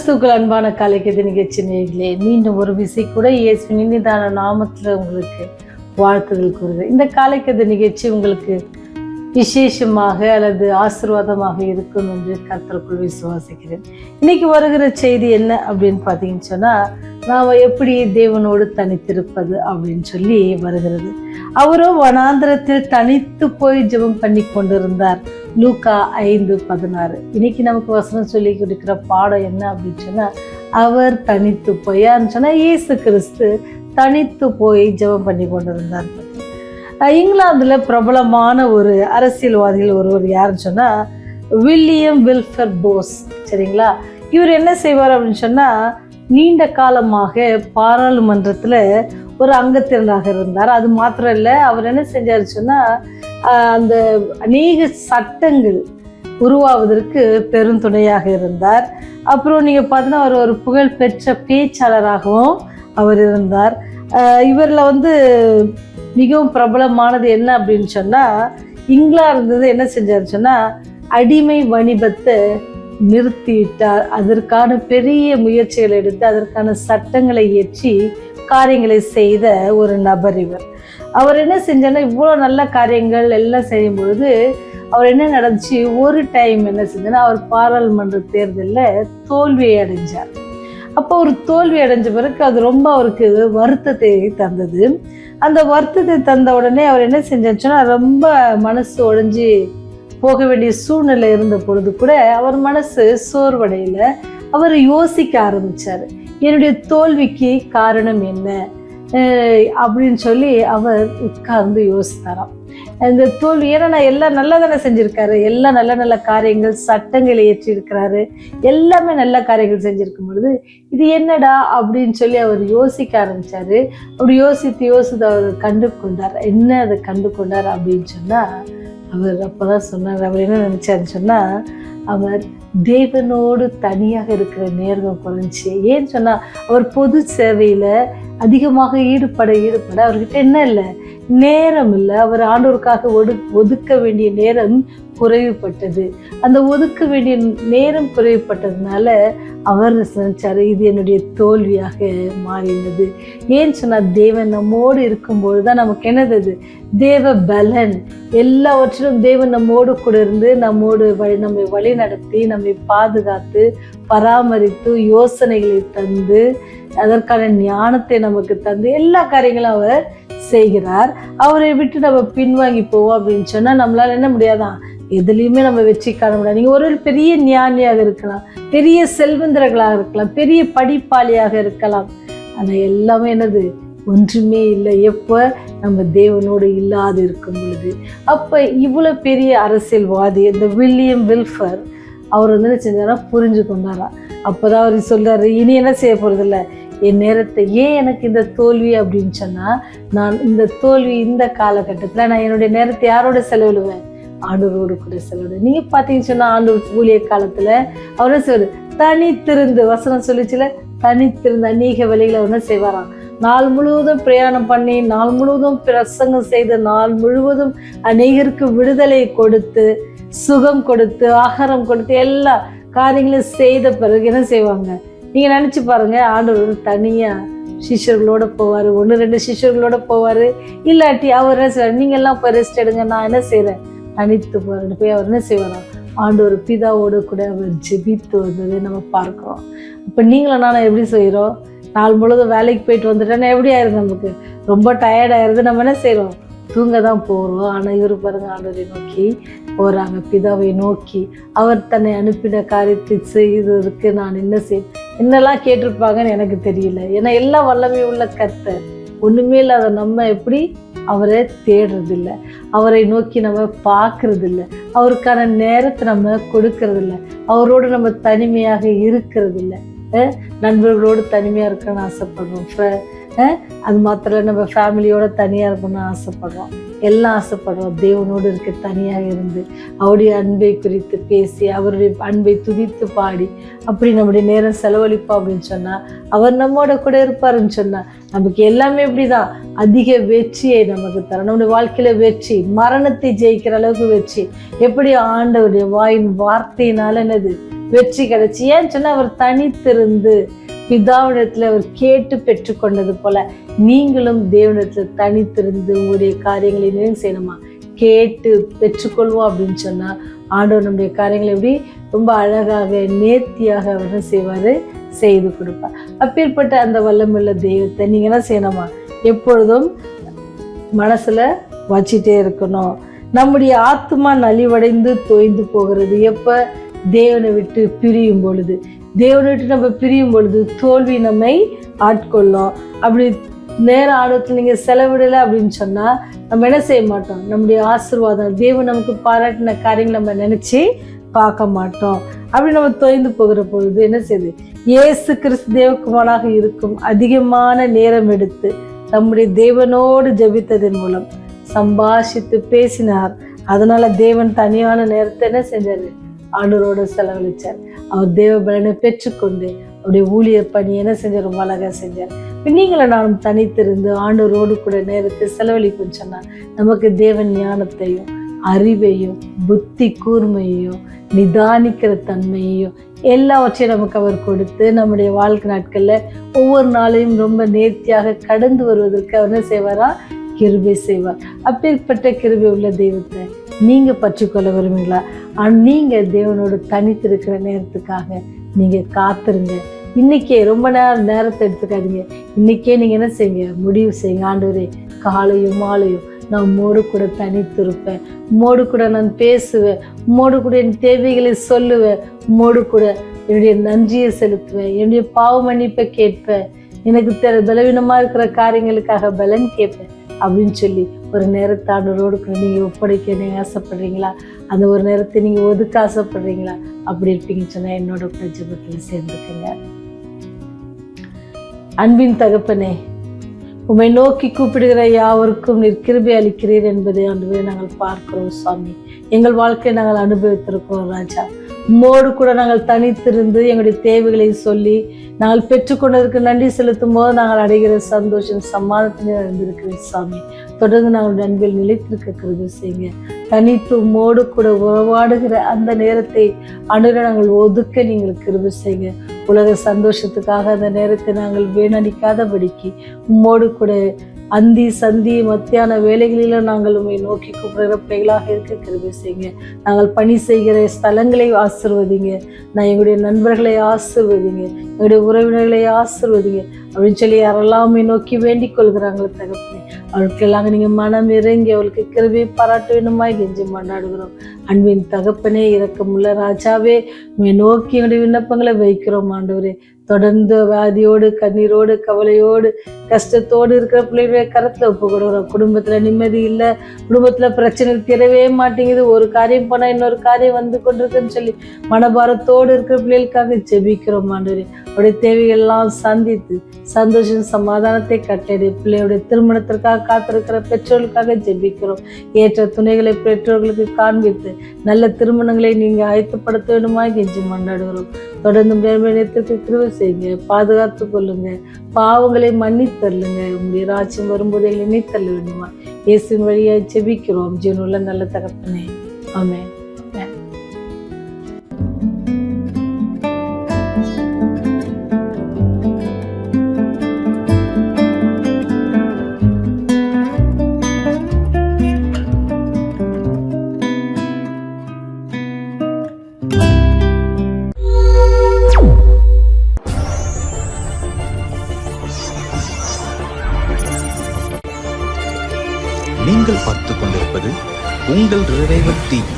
கிறிஸ்துக்கள் அன்பான காலைக்கதை நிகழ்ச்சி நேயர்களே, மீண்டும் ஒரு விசை கூட இயேசுவின் இனிதான நாமத்தில் உங்களுக்கு வாழ்த்துதல் கூறுது. இந்த காலைக்கதை நிகழ்ச்சி உங்களுக்கு விசேஷமாக அல்லது ஆசீர்வாதமாக இருக்கும் என்று கர்த்தருக்குள் விசுவாசிக்கிறேன். இன்னைக்கு வருகிற செய்தி என்ன அப்படின்னு பார்த்தீங்கன்னு சொன்னால், நாம் எப்படி தேவனோடு தனித்திருப்பது அப்படின்னு சொல்லி வருகிறது. அவரோ வனாந்திரத்தில் தனித்து போய் ஜெபம் பண்ணி கொண்டிருந்தார். லூக்கா 5:16. இன்னைக்கு நமக்கு வசனம் சொல்லி கொடுக்கிற பாடம் என்ன அப்படின்னு சொன்னால், அவர் தனித்து போய் சொன்னால் இயேசு கிறிஸ்து தனித்து போய் ஜெபம் பண்ணி கொண்டிருந்தார். இங்கிலாந்தில் பிரபலமான ஒரு அரசியல்வாதிகள் ஒருவர் யாருன்னு சொன்னால் வில்லியம் வில்ஃபர் போஸ். சரிங்களா? இவர் என்ன செய்வார் அப்படின்னு சொன்னால், நீண்ட காலமாக பாராளுமன்றத்தில் ஒரு அங்கத்தினராக இருந்தார். அது மாத்திரம் இல்லை, அவர் என்ன செஞ்சார் சொன்னால், அந்த அநேக சட்டங்கள் உருவாவதற்கு பெருந்துணையாக இருந்தார். அப்புறம் நீங்கள் பார்த்தீங்கன்னா அவர் ஒரு புகழ்பெற்ற பேச்சாளராகவும் அவர் இருந்தார். இவரில் மிகவும் பிரபலமானது என்ன அப்படின்னு சொன்னால், இங்கிலாந்து என்ன செஞ்சார் சொன்னால், அடிமை வணிபத்தை நிறுத்திவிட்டார். அதற்கான பெரிய முயற்சிகளை எடுத்து அதற்கான சட்டங்களை இயற்றி காரியங்களை செய்த ஒரு நபர் இவர். அவர் என்ன செஞ்சார்னா, இவ்வளோ நல்ல காரியங்கள் எல்லாம் செய்யும் பொழுது அவர் என்ன நடந்துச்சு, ஒரு டைம் என்ன செஞ்சார்னா, அவர் பாராளுமன்ற தேர்தலில் தோல்வியை அடைஞ்சார். அப்போ ஒரு தோல்வி அடைஞ்ச பிறகு அது ரொம்ப அவருக்கு வருத்தத்தை தந்தது. அந்த வருத்தத்தை தந்த உடனே அவர் என்ன செஞ்சாச்சுன்னா, ரொம்ப மனசு உடைஞ்சி போக வேண்டிய சூழ்நிலை இருந்த பொழுது கூட அவர் மனசு சோர்வடையில. அவர் யோசிக்க ஆரம்பிச்சார், என்னுடைய தோல்விக்கு காரணம் என்ன அப்படின்னு சொல்லி அவர் உட்கார்ந்து யோசித்தாராம். இந்த தோல்வி, ஏன்னா நான் எல்லாம் நல்லா தானே செஞ்சிருக்காரு, எல்லாம் நல்ல நல்ல காரியங்கள் சட்டங்களை ஏற்றி இருக்கிறாரு, எல்லாமே நல்ல காரியங்கள் செஞ்சிருக்கும் பொழுது இது என்னடா அப்படின்னு சொல்லி அவர் யோசிக்க ஆரம்பிச்சாரு. அப்படி யோசித்து அவர் கண்டு கொண்டார். என்ன அதை கண்டு கொண்டார் அப்படின்னு சொன்னா, அவர் அப்பதான் சொன்னார், அவர் என்ன நினைச்சாருன்னு சொன்னா, அவர் தேவனோடு தனியாக இருக்கிற நேரம் குறைஞ்சி. ஏன்னு சொன்னா, அவர் பொது சேவையில அதிகமாக ஈடுபட அவர்கிட்ட என்ன இல்லை, நேரம் இல்லை. அவர் ஆண்டவருக்காக ஒதுக்க வேண்டிய நேரம் குறைவுபட்டது. அந்த ஒதுக்க வேண்டிய நேரம் குறைவுபட்டதுனால அவர் நினைச்சாரு, இது என்னுடைய தோல்வியாக மாறினது. ஏன்னு சொன்னா, தேவன் நம்மோடு இருக்கும்போது தான் நமக்கு என்னது, தேவ பலன். எல்லாவற்றிலும் தேவன் நம்மோடு கூட இருந்து நம்மை வழி நடத்தி நம்மை பாதுகாத்து பராமரித்து யோசனைகளை தந்து அதற்கான ஞானத்தை நமக்கு தந்து எல்லா காரியங்களும் அவர் செய்கிறார். அவரை விட்டு நம்ம பின்வாங்கி போவோம் அப்படின்னு சொன்னா நம்மளால என்ன முடியாதான், எதுலையுமே நம்ம வெற்றி காண முடியாது. நீங்க ஒரு பெரிய ஞானியாக இருக்கலாம், பெரிய செல்வந்தர்களாக இருக்கலாம், பெரிய படிப்பாளியாக இருக்கலாம், ஆனா எல்லாமே என்னது, ஒன்றுமே இல்லை எப்போ நம்ம தேவனோடு இல்லாது இருக்கும் பொழுது. அப்ப இவ்வளவு பெரிய அரசியல்வாதி இந்த வில்லியம் வில்ஃபர் அவர் என்ன செஞ்சாரா, புரிஞ்சு கொண்டாரா. அப்போதான் அவர் சொல்றாரு, இனி என்ன செய்ய போறதில்ல, என் நேரத்தை ஏன் எனக்கு இந்த தோல்வி அப்படின்னு சொன்னா, நான் இந்த தோல்வி இந்த காலகட்டத்தில் நான் என்னுடைய நேரத்தை யாரோட செலவிடுவேன், ஆண்டவரோடு கூட செலவிடுவேன். நீங்க பார்த்தீங்கன்னு சொன்னா, ஆண்டவர் ஊழிய காலத்துல அவர் என்ன செய்வாரு, தனித்திருந்து, வசனம் சொல்லிச்சுல, தனித்திருந்து அநேக வேலைகளை அவர் என்ன செய்வாராம், நாள் முழுவதும் பிரயாணம் பண்ணி, நாள் முழுவதும் பிரசங்கம் செய்து, நாள் முழுவதும் அநேகருக்கு விடுதலை கொடுத்து, சுகம் கொடுத்து, ஆகாரம் கொடுத்து, எல்லா காரியங்களும் செய்த பிறகு என்ன செய்வாங்க, நீங்க நினைச்சு பாருங்க, ஆண்டவர் தனியா சிஷ்யர்களோட போவாரு, 1-2 சிஷ்யர்களோட போவாரு. இல்லாட்டி அவர் என்ன செய்வார், நீங்க எல்லாம் போய் ரெஸ்ட் எடுங்க, நான் என்ன செய்யறேன், தனித்து போறேன் போய் அவர் என்ன செய்வாராம், ஆண்டவர் பிதாவோடு கூட அவர் ஜெபித்து வந்ததை நம்ம பார்க்கிறோம். அப்ப நீங்களும் நானும் எப்படி செய்யறோம், நாள் முழுவதும் வேலைக்கு போயிட்டு வந்துட்டோன்னா எப்படி ஆயிருது, நமக்கு ரொம்ப டயர்ட் ஆயிருது, நம்ம என்ன செய்யறோம், தூங்க தான் போகிறோம். ஆனால் இவர் பாருங்க, ஆண்டவரை நோக்கி போகிறாங்க, பிதாவை நோக்கி. அவர் தன்னை அனுப்பின காரியத்தை செய்வதற்கு நான் என்னெல்லாம் கேட்டிருப்பாங்கன்னு எனக்கு தெரியல. ஏன்னா எல்லாம் வல்லமை உள்ள கர்த்தர், ஒன்றுமே இல்லாத நம்ம எப்படி அவரை தேடுறதில்லை, அவரை நோக்கி நம்ம பார்க்கறதில்ல, அவருக்கான நேரத்தை நம்ம கொடுக்கறதில்ல, அவரோடு நம்ம தனிமையாக இருக்கிறதில்ல. நண்பர்களோடு தனிமையாக இருக்கணும்னு ஆசைப்படுறோம். அது மாத்திரம் நம்ம ஃபேமிலியோட தனியாக இருக்கணும்னு ஆசைப்படுறோம், எல்லாம் ஆசைப்படுறோம். தேவனோடு இருக்க தனியாக இருந்து அவருடைய அன்பை குறித்து பேசி, அவருடைய அன்பை துதித்து பாடி அப்படி நம்முடைய நேரம் செலவழிப்போம் அப்படின்னு சொன்னால், அவர் நம்மோட கூட இருப்பாருன்னு சொன்னால், நமக்கு எல்லாமே இப்படிதான் அதிக வெற்றியை நமக்கு தர. நம்முடைய வாழ்க்கையில வெற்றி, மரணத்தை ஜெயிக்கிற அளவுக்கு வெற்றி எப்படி, ஆண்டவருடைய வாயின் வார்த்தையினால என்னது வெற்றி கிடைச்சி. ஏன்னு சொன்னா அவர் தனித்திருந்து பிதாவிடத்துல அவர் கேட்டு பெற்றுக்கொண்டது போல நீங்களும் தேவனிடத்துல தனித்திருந்து உங்களுடைய காரியங்களை நிறைவு செய்யணுமா? கேட்டு பெற்றுக்கொள்வோம் அப்படின்னு சொன்னா ஆண்டவர் நம்முடைய காரியங்களை எப்படி ரொம்ப அழகாக நேர்த்தியாக அவர் என்ன செய்வாரு, செய்து கொடுப்பார். அப்பேற்பட்ட அந்த வல்லமுள்ள தெய்வத்தை நீங்க என்ன செய்யணுமா? எப்பொழுதும் மனசுல வச்சுட்டே இருக்கணும். நம்முடைய ஆத்மா நலிவடைந்து தோய்ந்து போகிறது எப்ப? தேவனை விட்டு பிரியும் பொழுது. தேவனை விட்டு நம்ம பிரியும் பொழுது தோல்வி நம்மை ஆட்கொள்ளும். அப்படி நேர ஆர்வத்தில் நீங்க செலவிடலை அப்படின்னு சொன்னா நம்ம என்ன செய்ய மாட்டோம்? நம்முடைய ஆசீர்வாதம், தேவன் நமக்கு பாராட்டின காரியங்களை நம்ம நினைச்சு பார்க்க மாட்டோம். அப்படி நம்ம தொய்ந்து போகிற பொழுது என்ன செய்யுது? இயேசு கிறிஸ்து தேவகுமாராக இருக்கும் அதிகமான நேரம் எடுத்து நம்முடைய தேவனோடு ஜெபித்ததன் மூலம் சம்பாஷித்து பேசினார். அதனால தேவன் தனியான நேரத்தை என்ன செஞ்சாரு? ஆண்டவரோட செலவழிச்சார். அவர் தேவ பலனை பெற்றுக்கொண்டு அவருடைய ஊழியர் பணி என்ன செஞ்சார்? ரொம்ப அழகா செஞ்சார். நீங்களும் நானும் தனித்திருந்து ஆண்டவரோடு கூட நேரத்தை செலவழிக்கும் சொன்னா நமக்கு தேவன் ஞானத்தையும் அறிவையும் புத்தி கூர்மையையும் நிதானிக்கிற தன்மையையும் எல்லாவற்றையும் நமக்கு அவர் கொடுத்து நம்முடைய வாழ்க்கை நாட்கள்ல ஒவ்வொரு நாளையும் ரொம்ப நேர்த்தியாக கடந்து வருவதற்கு அவர் என்ன செய்வாரா? கிருபை செய்வார். அப்பேற்பட்ட கிருபை உள்ள தெய்வத்தை நீங்க பற்றிக்கொள்ள விரும்புங்களா? நீங்க தேவனோடு தனித்திருக்கிற நேரத்துக்காக நீங்க காத்துருங்க. இன்னைக்கே ரொம்ப நேரத்தை எடுத்துக்காதீங்க. இன்னைக்கே நீங்க என்ன செய்யுங்க? முடிவு செய்யுங்க. ஆண்டவரே, காலையும் மாலையும் நான் உம்மோடு கூட தனித்திருப்பேன், உம்மோடு கூட நான் பேசுவேன், உம்மோடு கூட என் தேவைகளை சொல்லுவேன், உம்மோடு கூட என்னுடைய நன்றியை செலுத்துவேன், என்னுடைய பாவ மன்னிப்பை கேட்பேன், எனக்கு பலவீனமா இருக்கிற காரியங்களுக்காக பலன் கேட்பேன் அப்படின்னு சொல்லி ஒரு நேரத்தை ஆண்டவரோடு கூட நீங்க ஒப்படைக்க நீங்க ஆசைப்படுறீங்களா? அந்த ஒரு நேரத்தை நீங்க ஒதுக்க ஆசைப்படுறீங்களா? அப்படி இருப்பீங்கன்னு சொன்னா என்னோட கூட ஜெபத்துல சேர்ந்துக்குங்க. அன்பின் தகப்பனே, உம்மை நோக்கி கூப்பிடுகிற யாவருக்கும் நீர் கிருபை அளிக்கிறீர் என்பதை ஆண்டவரே நாங்கள் பார்க்கிறோம் சுவாமி. எங்கள் வாழ்க்கையை நாங்கள் அனுபவித்திருக்கிறோம் ராஜா. உம்மோடு கூட நாங்கள் தனித்திருந்து எங்களுடைய தேவைகளை சொல்லி நாங்கள் பெற்றுக்கொண்டதற்கு நன்றி செலுத்தும் போது நாங்கள் அடைகிற சந்தோஷம் சமாதானத்திலே இருந்திருக்கிறேன் சாமி. தொடர்ந்து நாங்கள் அன்பில் நிலைத்திருக்க கிருபை செய்யுங்க. தனித்து உம்மோடு கூட உறவாடுகிற அந்த நேரத்தை ஆண்டவரே நாங்கள் ஒதுக்க நீங்கள் கிருபை செய்யுங்க. உலக சந்தோஷத்துக்காக அந்த நேரத்தை நாங்கள் வீணடிக்காதபடிக்கு உம்மோடு கூட அந்தி சந்தி மத்தியான வேலைகளிலும் நாங்கள் உண்மை நோக்கி கூப்பிடுகிற பிள்ளைகளாக இருக்க கிருபை செய்யுங்க. நாங்கள் பணி செய்கிற ஸ்தலங்களை ஆசீர்வதிங்க. நான் எங்களுடைய நண்பர்களை ஆசீர்வதிங்க, எங்களுடைய உறவினர்களை ஆசீர்வதிங்க அப்படின்னு சொல்லி யாரெல்லாம் நோக்கி வேண்டிக் கொள்கிறாங்களோ தகப்பனே, அவளுக்கெல்லாம் நீங்க மனம் இறங்கி அவளுக்கு கிருபை பாராட்ட வேண்டுமாய் கெஞ்சி மன்னாடுகிறோம். அன்பின் தகப்பனே, இரக்கமுள்ள ராஜாவே, நோக்கி எங்களுடைய விண்ணப்பங்களை வைக்கிறோம் ஆண்டவரே. தொடர்ந்து வியாதியோடு கண்ணீரோடு கவலையோடு கஷ்டத்தோடு இருக்கிற பிள்ளைகளுடைய கரத்துல ஒப்பு கொடுக்குறோம். குடும்பத்துல நிம்மதி இல்லை, குடும்பத்துல பிரச்சனை தீரவே மாட்டேங்குது, ஒரு காரியம் போனா இன்னொரு காரியம் வந்து கொண்டிருக்குன்னு சொல்லி மனபாரத்தோடு இருக்கிற பிள்ளைகளுக்காக ஜெபிக்கிறோம் ஆண்டவரே. அவருடைய தேவைகள் எல்லாம் சந்தித்து சந்தோஷம் சமாதானத்தை கட்டளை. பிள்ளையுடைய திருமணத்திற்காக காத்திருக்கிற பெற்றோர்களுக்காக ஜெபிக்கிறோம். ஏற்ற துணைகளை பெற்றோர்களுக்கு காண்பித்து நல்ல திருமணங்களை நீங்க ஆயத்தப்படுத்த வேண்டுமா கெஞ்சி மன்னாடுகிறோம். தொடர்ந்து நேரத்திற்கு கிருபை செய்யுங்க, பாதுகாத்து கொள்ளுங்க, பாவங்களை மன்னித்தள்ளுங்க. உங்களுடைய ராஜ்யம் வரும்போது நினைத்தள்ள வேண்டுமா இயேசுவின் வழியாய் ஜெபிக்கிறோம் ஜீவனுள்ள நல்ல தகப்பனே, ஆமென். நீங்கள் பார்த்துக் கொண்டிருப்பது உங்கள் ரிவைவல் டிவி.